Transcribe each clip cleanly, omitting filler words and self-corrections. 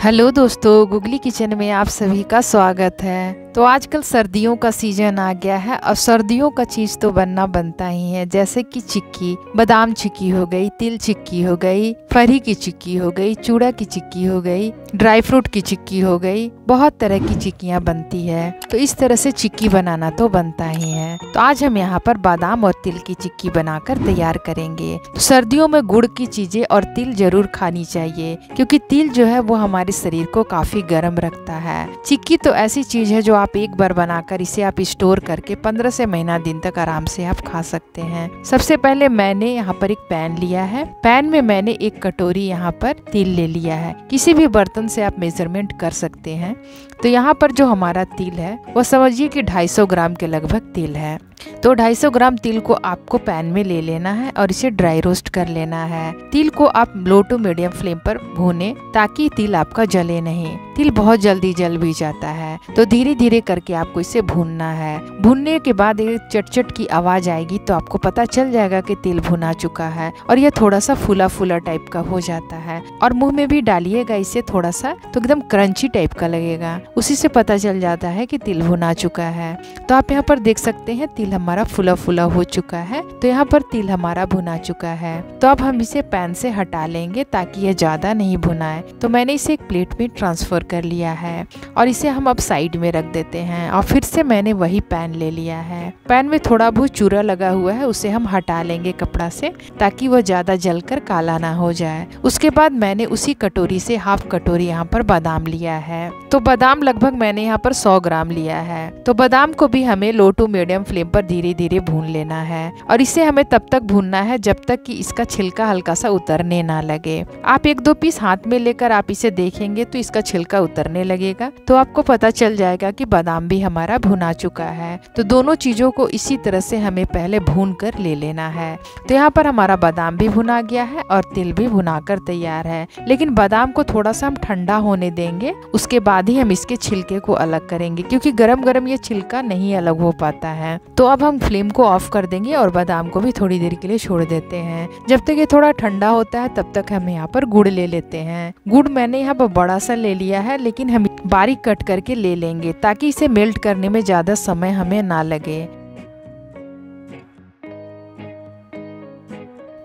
Hello दोस्तों, googly kitchen में आप सभी का स्वागत है। तो आजकल सर्दियों का सीजन आ गया है और सर्दियों का चीज़ तो बनता ही है, जैसे कि चिक्की, बादाम चिक्की हो गई, तिल चिक्की हो गई, फरी की चिक्की हो गई, चूड़ा की चिक्की हो गई, ड्राई फ्रूट की चिक्की हो गई। बहुत तरह की चिक्कियाँ बनती है, तो इस तरह से चिक्की बनाना तो बनता ही है। तो आज हम यहाँ पर बादाम और तिल की चिक्की बनाकर तैयार करेंगे। तो सर्दियों में गुड़ की चीजें और तिल जरूर खानी चाहिए, क्योंकि तिल जो है वो हमारे शरीर को काफी गर्म रखता है। चिक्की तो ऐसी चीज है जो आप एक बार बनाकर इसे आप स्टोर करके 15 से महीना दिन तक आराम से आप खा सकते हैं। सबसे पहले मैंने यहाँ पर एक पैन लिया है। पैन में मैंने एक कटोरी यहाँ पर तिल ले लिया है। किसी भी बर्तन से आप मेजरमेंट कर सकते हैं। तो यहाँ पर जो हमारा तिल है वो समझिए कि 250 ग्राम के लगभग तिल है। तो 250 ग्राम तिल को आपको पैन में ले लेना है और इसे ड्राई रोस्ट कर लेना है। तिल को आप लो टू मीडियम फ्लेम पर भूनें ताकि तिल आपका जले नहीं। तिल बहुत जल्दी जल भी जाता है, तो धीरे धीरे करके आपको इसे भूनना है। भूनने के बाद एक चटचट की आवाज आएगी तो आपको पता चल जाएगा कि तिल भुना चुका है और यह थोड़ा सा फूला फूला टाइप का हो जाता है। और मुंह में भी डालिएगा इसे थोड़ा सा तो एकदम क्रंची टाइप का लगेगा, उसी से पता चल जाता है कि तिल भुना चुका है। तो आप यहाँ पर देख सकते हैं तिल हमारा फुला फुला हो चुका है। तो यहाँ पर तिल हमारा भुना चुका है। तो अब हम इसे पैन से हटा लेंगे ताकि यह ज्यादा नहीं भुनाए। तो मैंने इसे एक प्लेट में ट्रांसफर कर लिया है और इसे हम अब साइड में रख देते हैं। और फिर से मैंने वही पैन ले लिया है। पैन में थोड़ा बहुत चूरा लगा हुआ है, उसे हम हटा लेंगे कपड़ा से ताकि वह ज्यादा जलकर काला ना हो जाए। उसके बाद मैंने उसी कटोरी से हाफ कटोरी यहाँ पर बादाम लिया है। तो बादाम लगभग मैंने यहाँ पर 100 ग्राम लिया है। तो बादाम को भी हमें लो टू मीडियम फ्लेम पर धीरे धीरे भून लेना है और इसे हमें तब तक भूनना है जब तक कि इसका छिलका हल्का सा उतरने ना लगे। आप एक दो पीस हाथ में लेकर आप इसे देखेंगे तो इसका छिलका उतरने लगेगा, तो आपको पता चल जाएगा कि बादाम भी हमारा भुना चुका है। तो दोनों चीजों को इसी तरह से हमें पहले भून कर ले लेना है। तो यहाँ पर हमारा बादाम भी भुना गया है और तिल भी भुना कर तैयार है। लेकिन बादाम को थोड़ा सा हम ठंडा होने देंगे, उसके बाद ही हम इसके छिलके को अलग करेंगे, क्योंकि गरम गरम ये छिलका नहीं अलग हो पाता है। तो अब हम फ्लेम को ऑफ कर देंगे और बादाम को भी थोड़ी देर के लिए छोड़ देते हैं। जब तक ये थोड़ा ठंडा होता है तब तक हम यहाँ पर गुड़ ले लेते हैं। गुड़ मैंने यहाँ पर बड़ा सा ले लिया है, लेकिन हम बारीक कट करके ले लेंगे ताकि इसे मेल्ट करने में ज्यादा समय हमें ना लगे।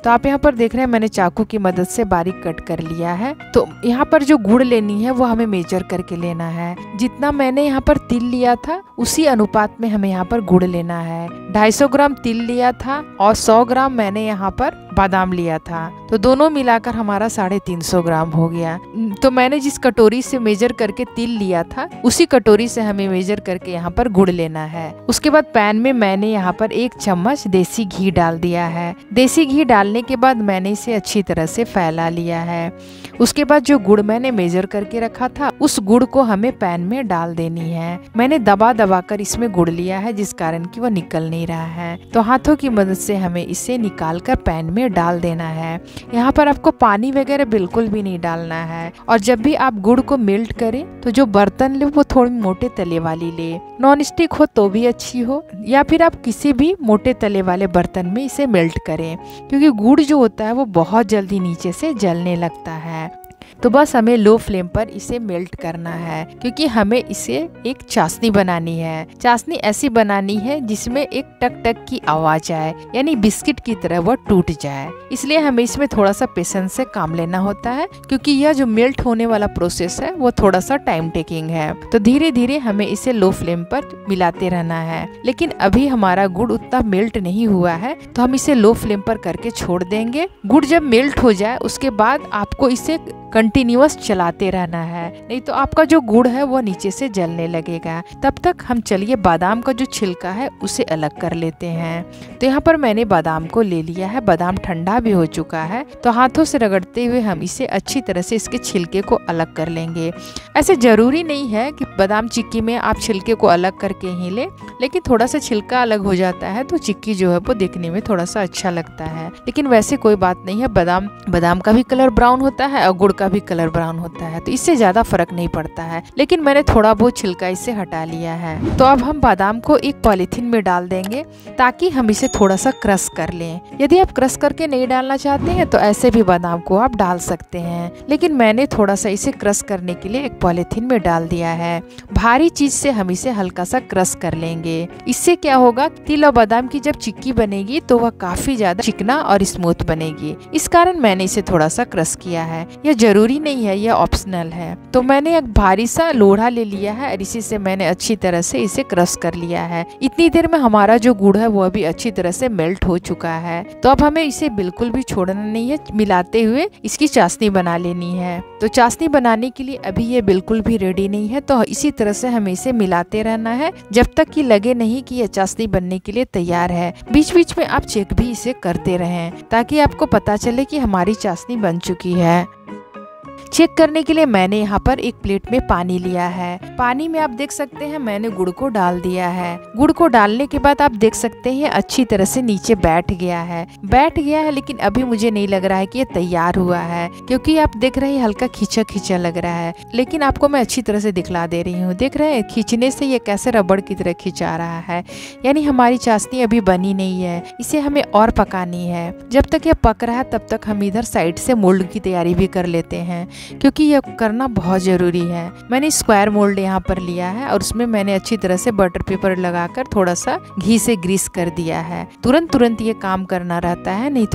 तो आप यहाँ पर देख रहे हैं मैंने चाकू की मदद से बारीक कट कर लिया है। तो यहाँ पर जो गुड़ लेनी है वो हमें मेजर करके लेना है। जितना मैंने यहाँ पर तिल लिया था उसी अनुपात में हमें यहाँ पर गुड़ लेना है। 250 ग्राम तिल लिया था और 100 ग्राम मैंने यहाँ पर बादाम लिया था, तो दोनों मिलाकर हमारा 350 ग्राम हो गया। तो मैंने जिस कटोरी से मेजर करके तिल लिया था उसी कटोरी से हमें मेजर करके यहाँ पर गुड़ लेना है। उसके बाद पैन में मैंने यहाँ पर 1 चम्मच देसी घी डाल दिया है। देसी घी डालने के बाद मैंने इसे अच्छी तरह से फैला लिया है। उसके बाद जो गुड़ मैंने मेजर करके रखा था उस गुड़ को हमें पैन में डाल देनी है। मैंने दबा दबा कर इसमें गुड़ लिया है, जिस कारण कि वह निकल नहीं रहा है। तो हाथों की मदद से हमें इसे निकाल कर पैन में डाल देना है। यहाँ पर आपको पानी वगैरह बिल्कुल भी नहीं डालना है। और जब भी आप गुड़ को मेल्ट करें तो जो बर्तन ले वो थोड़ी मोटे तले वाली ले, नॉन स्टिक हो तो भी अच्छी हो, या फिर आप किसी भी मोटे तले वाले बर्तन में इसे मेल्ट करें, क्योंकि गुड़ जो होता है वो बहुत जल्दी नीचे से जलने लगता है। तो बस हमें लो फ्लेम पर इसे मेल्ट करना है, क्योंकि हमें इसे एक चाशनी बनानी है। चाशनी ऐसी बनानी है जिसमें एक टक टक की आवाज आए, यानी बिस्किट की तरह वह टूट जाए। इसलिए हमें इसमें थोड़ा सा पेशेंस से काम लेना होता है, क्योंकि यह जो मेल्ट होने वाला प्रोसेस है वो थोड़ा सा टाइम टेकिंग है। तो धीरे धीरे हमें इसे लो फ्लेम पर मिलाते रहना है। लेकिन अभी हमारा गुड़ उतना मेल्ट नहीं हुआ है, तो हम इसे लो फ्लेम पर करके छोड़ देंगे। गुड़ जब मेल्ट हो जाए उसके बाद आपको इसे कंटिन्यूअस चलाते रहना है, नहीं तो आपका जो गुड़ है वो नीचे से जलने लगेगा। तब तक हम चलिए बादाम का जो छिलका है उसे अलग कर लेते हैं। तो यहाँ पर मैंने बादाम को ले लिया है। बादाम ठंडा भी हो चुका है, तो हाथों से रगड़ते हुए हम इसे अच्छी तरह से इसके छिलके को अलग कर लेंगे। ऐसे जरूरी नहीं है कि बादाम चिक्की में आप छिलके को अलग करके ही ले, लेकिन थोड़ा सा छिलका अलग हो जाता है तो चिक्की जो है वो देखने में थोड़ा सा अच्छा लगता है। लेकिन वैसे कोई बात नहीं है। बादाम का भी कलर ब्राउन होता है और गुड़ का भी कलर ब्राउन होता है, तो इससे ज्यादा फर्क नहीं पड़ता है, लेकिन मैंने थोड़ा बहुत छिलका इससे हटा लिया है। तो अब हम बादाम को एक पॉलीथीन में डाल देंगे ताकि हम इसे थोड़ा सा क्रश कर लें। यदि आप क्रश करके नहीं डालना चाहते हैं तो ऐसे भी बादाम को आप डाल सकते हैं, लेकिन मैंने थोड़ा सा इसे क्रश करने के लिए एक पॉलीथीन में डाल दिया है। भारी चीज से हम इसे हल्का सा क्रश कर लेंगे। इससे क्या होगा, तिल और बादाम की जब चिक्की बनेगी तो वह काफी ज्यादा चिकना और स्मूथ बनेगी। इस कारण मैंने इसे थोड़ा सा क्रश किया है। यह जरूरी नहीं है, यह ऑप्शनल है। तो मैंने एक भारी सा लोढ़ा ले लिया है और इसी से मैंने अच्छी तरह से इसे क्रश कर लिया है। इतनी देर में हमारा जो गुड़ है वह भी अच्छी तरह से मेल्ट हो चुका है। तो अब हमें इसे बिल्कुल भी छोड़ना नहीं है, मिलाते हुए इसकी चाशनी बना लेनी है। तो चाशनी बनाने के लिए अभी ये बिल्कुल भी रेडी नहीं है, तो इसी तरह से हमें इसे मिलाते रहना है जब तक कि लगे नहीं कि यह चाशनी बनने के लिए तैयार है। बीच बीच में आप चेक भी इसे करते रहें ताकि आपको पता चले कि हमारी चाशनी बन चुकी है। चेक करने के लिए मैंने यहाँ पर एक प्लेट में पानी लिया है। पानी में आप देख सकते हैं मैंने गुड़ को डाल दिया है। गुड़ को डालने के बाद आप देख सकते हैं अच्छी तरह से नीचे बैठ गया है, लेकिन अभी मुझे नहीं लग रहा है कि ये तैयार हुआ है, क्योंकि आप देख रहे हैं हल्का खींचा खींचा लग रहा है। लेकिन आपको मैं अच्छी तरह से दिखला दे रही हूँ, देख रहे हैं खींचने से ये कैसे रबड़ की तरह खिंचा रहा है। यानी हमारी चाशनी अभी बनी नहीं है, इसे हमें और पकानी है। जब तक ये पक रहा है तब तक हम इधर साइड से मोल्ड की तैयारी भी कर लेते हैं, क्योंकि यह करना बहुत जरूरी है। मैंने स्क्वायर मोल्ड यहाँ पर लिया है और उसमें मैंने अच्छी तरह से बटर पेपर लगाकर थोड़ा सा घी से ग्रीस कर दिया है। तुरंत ये काम करना रहता है, नहीं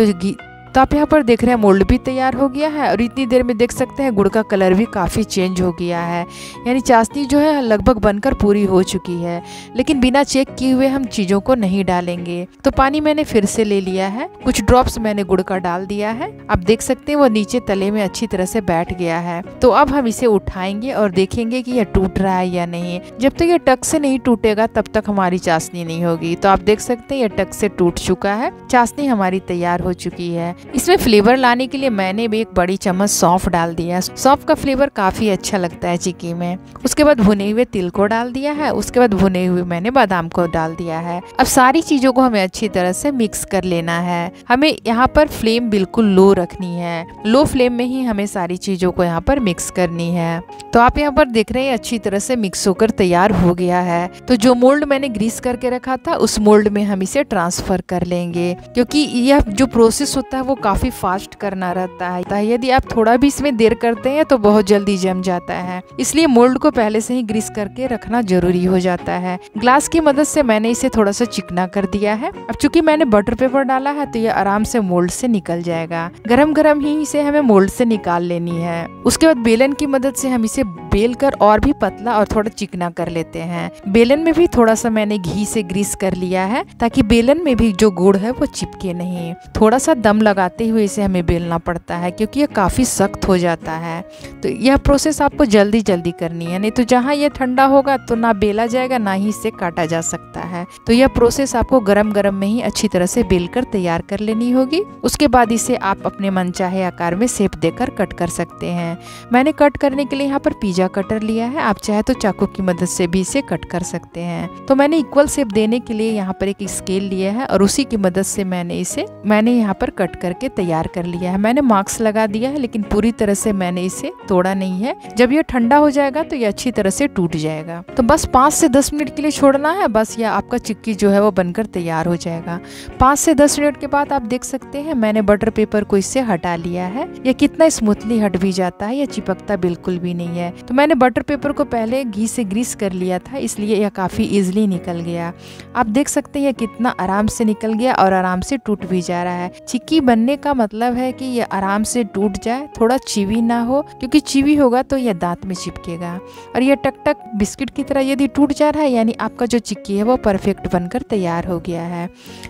तो आप यहाँ पर देख रहे हैं मोल्ड भी तैयार हो गया है और इतनी देर में देख सकते हैं गुड़ का कलर भी काफ़ी चेंज हो गया है। यानी चाशनी जो है लगभग बनकर पूरी हो चुकी है, लेकिन बिना चेक किए हुए हम चीज़ों को नहीं डालेंगे। तो पानी मैंने फिर से ले लिया है, कुछ ड्रॉप्स मैंने गुड़ का डाल दिया है। आप देख सकते हैं वो नीचे तले में अच्छी तरह से बैठ गया है। तो अब हम इसे उठाएंगे और देखेंगे कि यह टूट रहा है या नहीं। जब तक ये टक से नहीं टूटेगा तब तक हमारी चाशनी नहीं होगी। तो आप देख सकते हैं ये टक से टूट चुका है, चाशनी हमारी तैयार हो चुकी है। इसमें फ्लेवर लाने के लिए मैंने भी एक बड़ी चम्मच सौंफ डाल दिया। सौंफ का फ्लेवर काफी अच्छा लगता है चिक्की में। उसके बाद भुने हुए तिल को डाल दिया है, उसके बाद भुने हुए मैंने बादाम को डाल दिया है। अब सारी चीजों को हमें अच्छी तरह से मिक्स कर लेना है। हमें यहाँ पर फ्लेम बिल्कुल लो रखनी है, लो फ्लेम में ही हमें सारी चीजों को यहाँ पर मिक्स करनी है। तो आप यहाँ पर देख रहे हैं अच्छी तरह से मिक्स होकर तैयार हो गया है। तो जो मोल्ड मैंने ग्रीस करके रखा था उस मोल्ड में हम इसे ट्रांसफर कर लेंगे, क्योंकि यह जो प्रोसेस होता है वो काफी फास्ट करना रहता है। यदि आप थोड़ा भी इसमें देर करते हैं तो बहुत जल्दी जम जाता है, इसलिए मोल्ड को पहले से ही ग्रीस करके रखना जरूरी हो जाता है। ग्लास की मदद से मैंने इसे थोड़ा सा चिकना कर दिया है। अब चूंकि मैंने बटर पेपर डाला है तो ये आराम से मोल्ड से निकल जाएगा। गरम गरम ही इसे हमें मोल्ड से निकाल लेनी है। उसके बाद बेलन की मदद से हम इसे बेल कर और भी पतला और थोड़ा चिकना कर लेते हैं। बेलन में भी थोड़ा सा मैंने घी से ग्रीस कर लिया है ताकि बेलन में भी जो गुड़ है वो चिपके नहीं। थोड़ा सा दम लगाते हुए इसे हमें बेलना पड़ता है, क्योंकि ये काफी सख्त हो जाता है। तो यह प्रोसेस आपको जल्दी जल्दी करनी है, नहीं तो जहाँ ये ठंडा होगा तो ना बेला जाएगा ना ही इसे काटा जा सकता है। तो यह प्रोसेस आपको गरम गरम में ही अच्छी तरह से बेल कर तैयार कर लेनी होगी। उसके बाद इसे आप अपने मनचाहे आकार में शेप देकर कट कर सकते हैं। मैंने कट करने के लिए यहाँ पर पिज्जा कटर लिया है, आप चाहे तो चाकू की मदद से भी इसे कट कर सकते हैं। तो मैंने इक्वल शेप देने के लिए यहाँ पर एक स्केल लिया है और उसी की मदद से मैंने यहाँ पर कट करके तैयार कर लिया है। मैंने मार्क्स लगा दिया है, लेकिन पूरी तरह से मैंने इसे तोड़ा नहीं है। जब ये ठंडा हो जाएगा तो ये अच्छी तरह से टूट जाएगा। तो बस 5 से 10 मिनट के लिए छोड़ना है, बस यह आपका चिक्की जो है वो बनकर तैयार हो जाएगा। 5 से 10 मिनट के बाद आप देख सकते हैं मैंने बटर पेपर को इससे हटा लिया है। यह कितना स्मूथली हट भी जाता है, यह चिपकता बिल्कुल भी नहीं है। तो मैंने बटर पेपर को पहले घी से ग्रीस कर लिया था, इसलिए यह काफी इजिली निकल गया। आप देख सकते हैं कितना आराम से निकल गया और आराम से टूट भी जा रहा है। चिक्की बनने का मतलब है कि यह आराम से टूट जाए, थोड़ा चीवी ना हो, क्योंकि चीवी होगा तो यह दांत में चिपकेगा। और यह टक टक बिस्किट की तरह यदि टूट जा रहा है यानी आपका जो चिक्की है वो परफेक्ट बनकर तैयार हो गया है।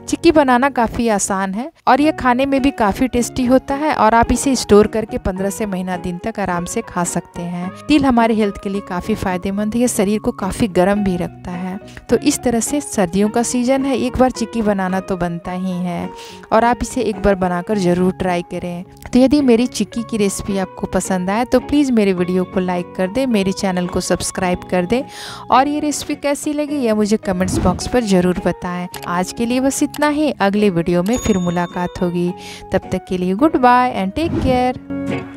चिक्की बनाना काफी आसान है और यह खाने में भी काफी टेस्टी होता है और आप इसे स्टोर करके 15 से महीना दिन तक आराम से खा सकते हैं। तिल हमारे हेल्थ के लिए काफी फायदेमंद है, यह शरीर को काफी गर्म भी रखता है। तो इस तरह से सर्दियों का सीजन है, एक बार चिक्की बनाना तो बनता ही है और आप इसे एक बार बनाकर जरूर ट्राई करें। तो यदि मेरी चिक्की की रेसिपी आपको पसंद आए तो प्लीज़ मेरे वीडियो को लाइक कर दें, मेरे चैनल को सब्सक्राइब कर दें और ये रेसिपी कैसी लगी यह मुझे कमेंट्स बॉक्स पर ज़रूर बताएं। आज के लिए बस इतना ही, अगले वीडियो में फिर मुलाकात होगी। तब तक के लिए goodbye and take care.